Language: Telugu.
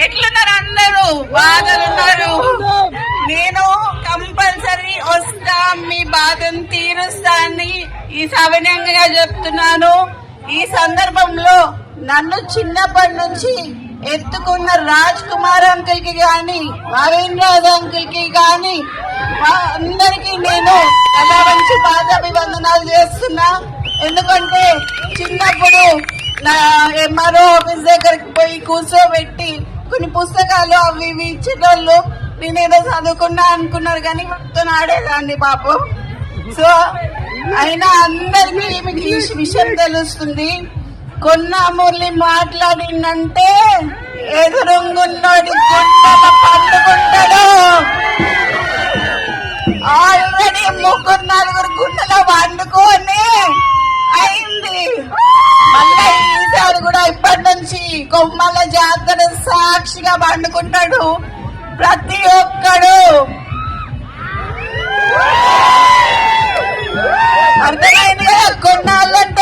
ఎట్లున్నారు? అందరూ బాధలున్నారు. నేను కంపల్సరీ వస్తా, మీ బాధను తీరుస్తా అని ఈ సవినయంగా చెప్తున్నాను. ఈ సందర్భంలో నన్ను చిన్నప్పటి నుంచి ఎత్తుకున్న రాజ్ కుమార్ అంకుల్ కి గాని, నవీన్ రాజ్ అంకుల్ కి గాని అందరికి నేను చాలా మంచి పాదాభివందనాలు చేస్తున్నా. ఎందుకంటే చిన్నప్పుడు నా ఎంఆర్ఓ ఆఫీస్ దగ్గరికి పోయి కూర్చోబెట్టి కొన్ని పుస్తకాలు అవి ఇవి ఇచ్చేటోళ్ళు. నేనేదో చదువుకున్నా అనుకున్నారు కానీ మొత్తం ఆడేదాన్ని పాపం. సో అయినా అందరికీ మీకు ఈ విషయం తెలుస్తుంది. కొన్నా మురళి మాట్లాడిందంటే ఎదురుంగున్నోడి గుండెల పండుకుంటాడు. ఆల్రెడీ 3-4 గుండెల వండుకొని అయింది. మళ్ళీ ఈసారి కూడా ఇప్పటి నుంచి కొమ్మల జాతర సాక్షిగా పండుకుంటాడు ప్రతి ఒక్కడు. అర్థమైంది కదా? కొన్నాళ్ళంటే